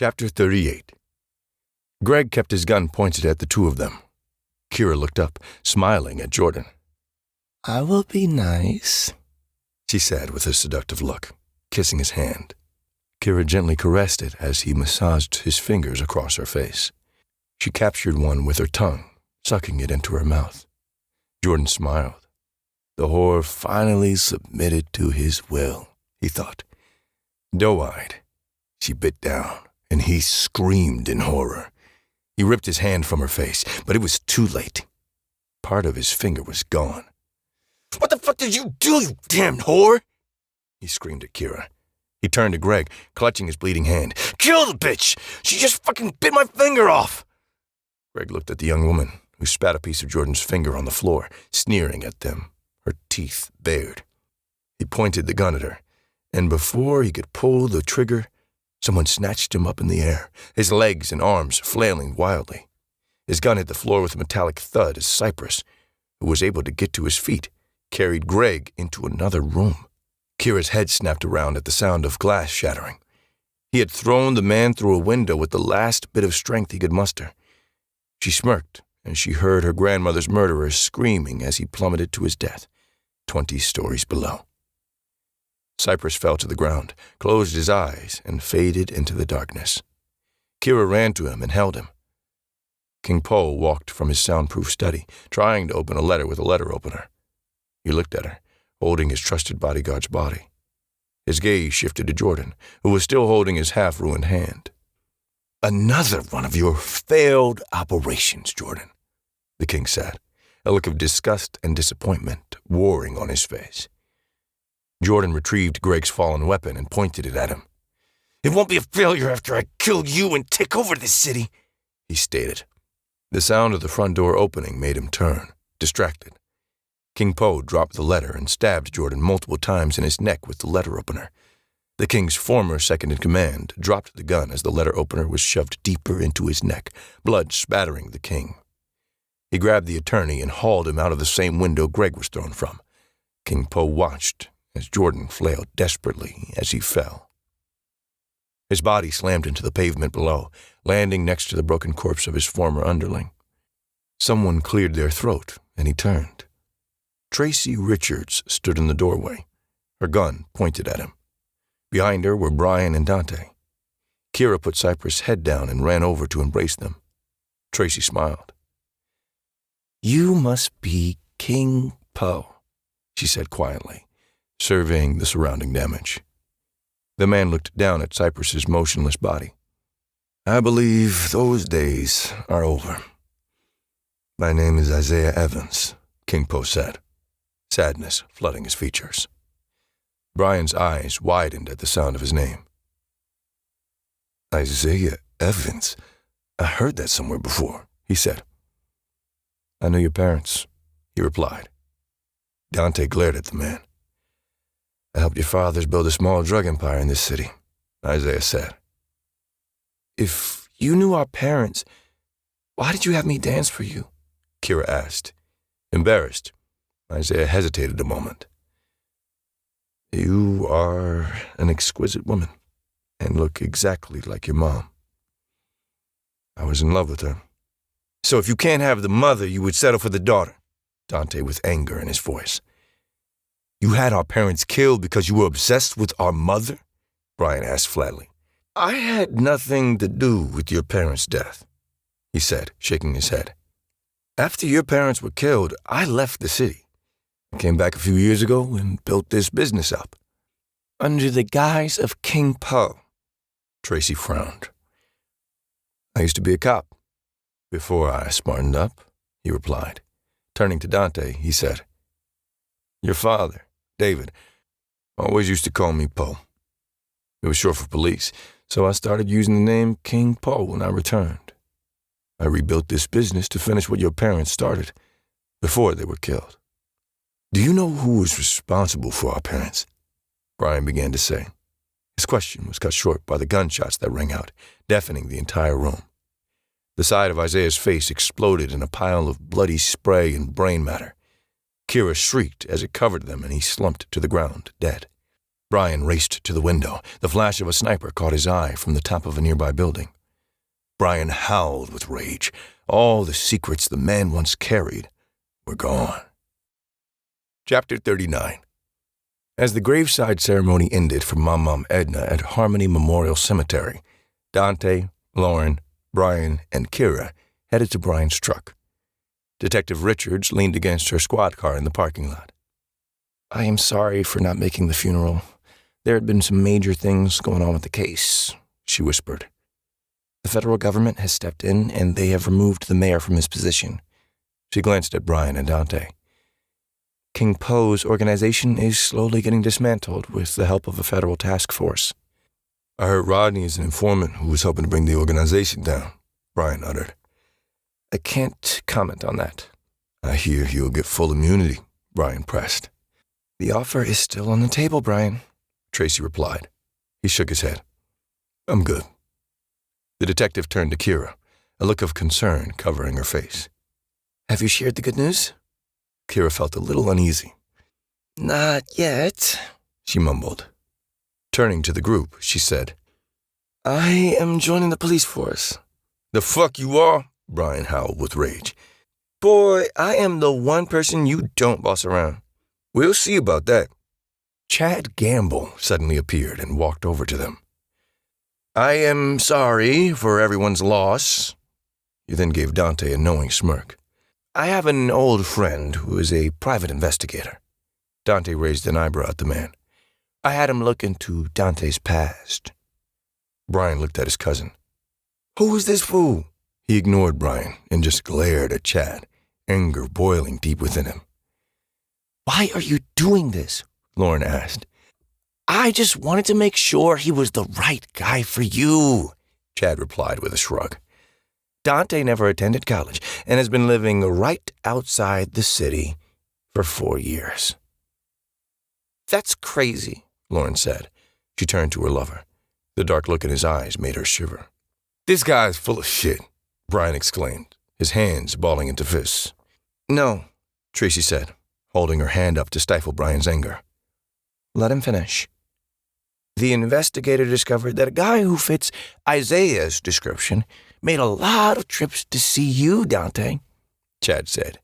Chapter 38. Greg kept his gun pointed at the two of them. Kira looked up, smiling at Jordan. "I will be nice," she said with a seductive look, kissing his hand. Kira gently caressed it as he massaged his fingers across her face. She captured one with her tongue, sucking it into her mouth. Jordan smiled. The whore finally submitted to his will, he thought. Doe-eyed, she bit down, and he screamed in horror. He ripped his hand from her face, but it was too late. Part of his finger was gone. "What the fuck did you do, you damn whore?" he screamed at Kira. He turned to Greg, clutching his bleeding hand. "Kill the bitch! She just fucking bit my finger off!" Greg looked at the young woman, who spat a piece of Jordan's finger on the floor, sneering at them, her teeth bared. He pointed the gun at her, and before he could pull the trigger, someone snatched him up in the air, his legs and arms flailing wildly. His gun hit the floor with a metallic thud as Cypress, who was able to get to his feet, carried Greg into another room. Kira's head snapped around at the sound of glass shattering. He had thrown the man through a window with the last bit of strength he could muster. She smirked as she heard her grandmother's murderer screaming as he plummeted to his death, 20 stories below. Cypress fell to the ground, closed his eyes, and faded into the darkness. Kira ran to him and held him. King Po walked from his soundproof study, trying to open a letter with a letter opener. He looked at her, holding his trusted bodyguard's body. His gaze shifted to Jordan, who was still holding his half-ruined hand. "Another one of your failed operations, Jordan," the king said, a look of disgust and disappointment warring on his face. Jordan retrieved Greg's fallen weapon and pointed it at him. "It won't be a failure after I kill you and take over this city," he stated. The sound of the front door opening made him turn, distracted. King Po dropped the letter and stabbed Jordan multiple times in his neck with the letter opener. The king's former second-in-command dropped the gun as the letter opener was shoved deeper into his neck, blood spattering the king. He grabbed the attorney and hauled him out of the same window Greg was thrown from. King Po watched as Jordan flailed desperately as he fell. His body slammed into the pavement below, landing next to the broken corpse of his former underling. Someone cleared their throat, and he turned. Tracy Richards stood in the doorway, her gun pointed at him. Behind her were Brian and Dante. Kira put Cypress' head down and ran over to embrace them. Tracy smiled. "You must be King Po," she said quietly, surveying the surrounding damage. The man looked down at Cypress's motionless body. "I believe those days are over. My name is Isaiah Evans," King Po said, sadness flooding his features. Brian's eyes widened at the sound of his name. "Isaiah Evans? I heard that somewhere before," he said. "I knew your parents," he replied. Dante glared at the man. "I helped your fathers build a small drug empire in this city," Isaiah said. "If you knew our parents, why did you have me dance for you?" Kira asked. Embarrassed, Isaiah hesitated a moment. "You are an exquisite woman and look exactly like your mom. I was in love with her." "So if you can't have the mother, you would settle for the daughter," Dante with anger in his voice. "You had our parents killed because you were obsessed with our mother?" Brian asked flatly. "I had nothing to do with your parents' death," he said, shaking his head. "After your parents were killed, I left the city. I came back a few years ago and built this business up." "Under the guise of King Po," Tracy frowned. "I used to be a cop before I smartened up," he replied. Turning to Dante, he said, "Your father, David, always used to call me Po. It was short for police, so I started using the name King Po when I returned. I rebuilt this business to finish what your parents started before they were killed." "Do you know who was responsible for our parents?" Brian began to say. His question was cut short by the gunshots that rang out, deafening the entire room. The side of Isaiah's face exploded in a pile of bloody spray and brain matter. Kira shrieked as it covered them and he slumped to the ground, dead. Brian raced to the window. The flash of a sniper caught his eye from the top of a nearby building. Brian howled with rage. All the secrets the man once carried were gone. Chapter 39. As the graveside ceremony ended for Mom Edna at Harmony Memorial Cemetery, Dante, Lauren, Brian, and Kira headed to Brian's truck. Detective Richards leaned against her squad car in the parking lot. I am sorry for not making the funeral. There had been some major things going on with the case, she whispered. The federal government has stepped in, and they have removed the mayor from his position. She glanced at Brian and Dante. King Poe's organization is slowly getting dismantled with the help of a federal task force. I heard Rodney is an informant who was helping to bring the organization down, Brian uttered. I can't comment on that. I hear he'll get full immunity, Brian pressed. The offer is still on the table, Brian, Tracy replied. He shook his head. I'm good. The detective turned to Kira, a look of concern covering her face. Have you shared the good news? Kira felt a little uneasy. Not yet, she mumbled. Turning to the group, she said, I am joining the police force. The fuck you are? Brian howled with rage. Boy, I am the one person you don't boss around. We'll see about that. Chad Gamble suddenly appeared and walked over to them. I am sorry for everyone's loss. He then gave Dante a knowing smirk. I have an old friend who is a private investigator. Dante raised an eyebrow at the man. I had him look into Dante's past. Brian looked at his cousin. Who is this fool? He ignored Brian and just glared at Chad, anger boiling deep within him. Why are you doing this? Lauren asked. I just wanted to make sure he was the right guy for you, Chad replied with a shrug. Dante never attended college and has been living right outside the city for 4 years. That's crazy, Lauren said. She turned to her lover. The dark look in his eyes made her shiver. This guy's full of shit, Brian exclaimed, his hands balling into fists. No, Tracy said, holding her hand up to stifle Brian's anger. Let him finish. The investigator discovered that a guy who fits Isaiah's description made a lot of trips to see you, Dante, Chad said,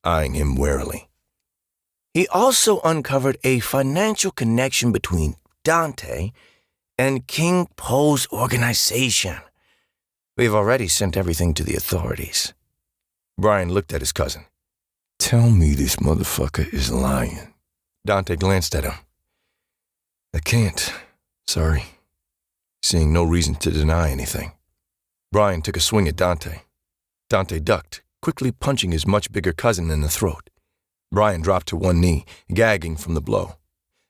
eyeing him warily. He also uncovered a financial connection between Dante and King Poe's organization. We've already sent everything to the authorities. Brian looked at his cousin. Tell me this motherfucker is lying. Dante glanced at him. I can't. Sorry. Seeing no reason to deny anything. Brian took a swing at Dante. Dante ducked, quickly punching his much bigger cousin in the throat. Brian dropped to one knee, gagging from the blow.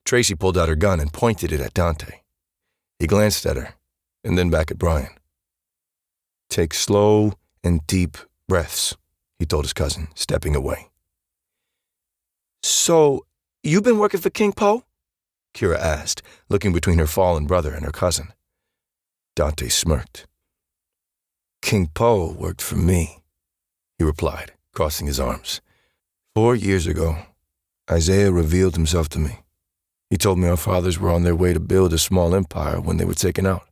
Tracy pulled out her gun and pointed it at Dante. He glanced at her, and then back at Brian. Take slow and deep breaths, he told his cousin, stepping away. So, you've been working for King Poe? Kira asked, looking between her fallen brother and her cousin. Dante smirked. King Poe worked for me, he replied, crossing his arms. 4 years ago, Isaiah revealed himself to me. He told me our fathers were on their way to build a small empire when they were taken out.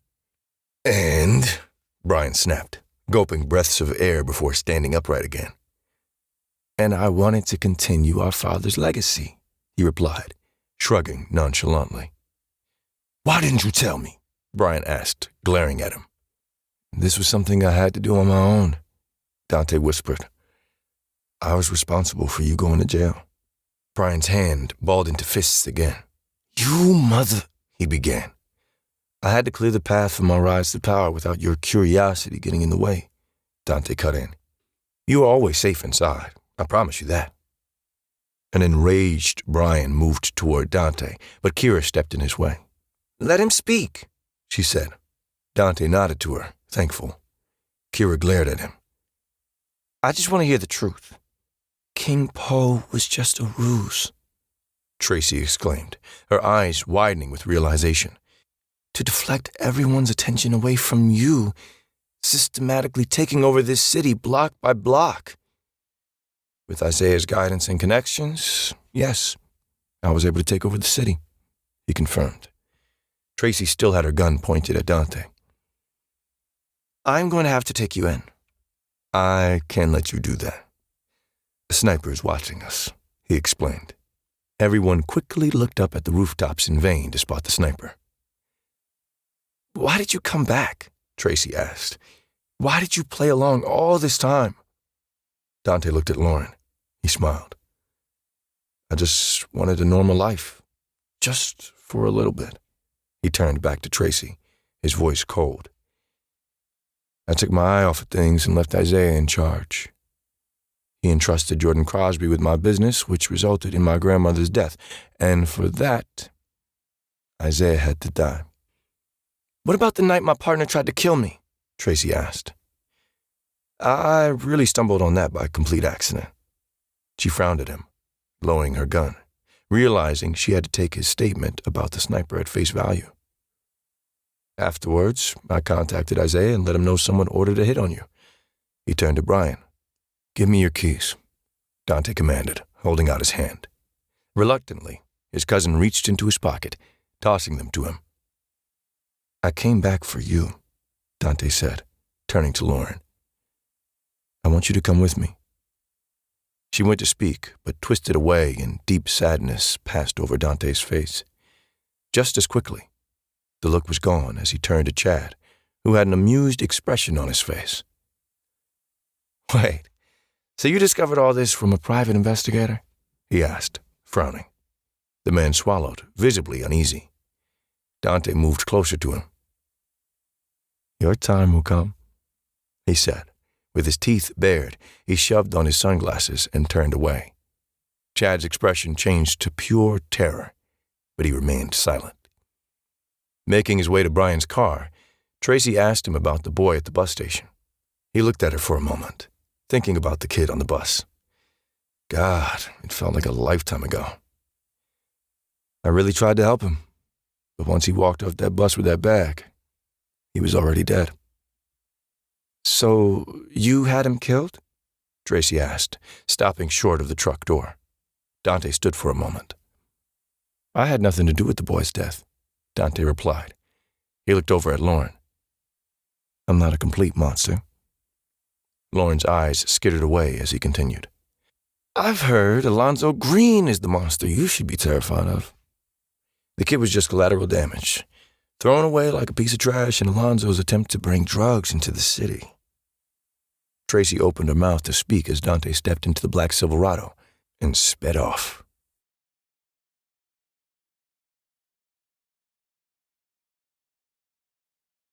And, Brian snapped, gulping breaths of air before standing upright again. And I wanted to continue our father's legacy, he replied, shrugging nonchalantly. Why didn't you tell me? Brian asked, glaring at him. This was something I had to do on my own, Dante whispered. I was responsible for you going to jail. Brian's hand balled into fists again. You mother, he began. I had to clear the path for my rise to power without your curiosity getting in the way, Dante cut in. You were always safe inside, I promise you that. An enraged Brian moved toward Dante, but Kira stepped in his way. Let him speak, she said. Dante nodded to her, thankful. Kira glared at him. I just want to hear the truth. King Poe was just a ruse, Tracy exclaimed, her eyes widening with realization. To deflect everyone's attention away from you, systematically taking over this city block by block. With Isaiah's guidance and connections, yes, I was able to take over the city, he confirmed, Tracy still had her gun pointed at Dante. I'm going to have to take you in. I can't let you do that. The sniper is watching us, he explained. Everyone quickly looked up at the rooftops in vain to spot the sniper. Why did you come back? Tracy asked. Why did you play along all this time? Dante looked at Lauren. He smiled. I just wanted a normal life. Just for a little bit. He turned back to Tracy, his voice cold. I took my eye off of things and left Isaiah in charge. He entrusted Jordan Crosby with my business, which resulted in my grandmother's death, and for that, Isaiah had to die. What about the night my partner tried to kill me? Tracy asked. I really stumbled on that by complete accident. She frowned at him, lowering her gun, realizing she had to take his statement about the sniper at face value. Afterwards, I contacted Isaiah and let him know someone ordered a hit on you. He turned to Brian. Give me your keys, Dante commanded, holding out his hand. Reluctantly, his cousin reached into his pocket, tossing them to him. I came back for you, Dante said, turning to Lauren. I want you to come with me. She went to speak, but twisted away and deep sadness passed over Dante's face. Just as quickly, the look was gone as he turned to Chad, who had an amused expression on his face. Wait, so you discovered all this from a private investigator? He asked, frowning. The man swallowed, visibly uneasy. Dante moved closer to him. Your time will come, he said. With his teeth bared, he shoved on his sunglasses and turned away. Chad's expression changed to pure terror, but he remained silent. Making his way to Brian's car, Tracy asked him about the boy at the bus station. He looked at her for a moment, thinking about the kid on the bus. God, it felt like a lifetime ago. I really tried to help him, but once he walked off that bus with that bag, he was already dead. So, you had him killed? Tracy asked, stopping short of the truck door. Dante stood for a moment. I had nothing to do with the boy's death, Dante replied. He looked over at Lauren. I'm not a complete monster. Lauren's eyes skittered away as he continued. I've heard Alonzo Green is the monster you should be terrified of. The kid was just collateral damage, thrown away like a piece of trash in Alonzo's attempt to bring drugs into the city. Tracy opened her mouth to speak as Dante stepped into the black Silverado and sped off.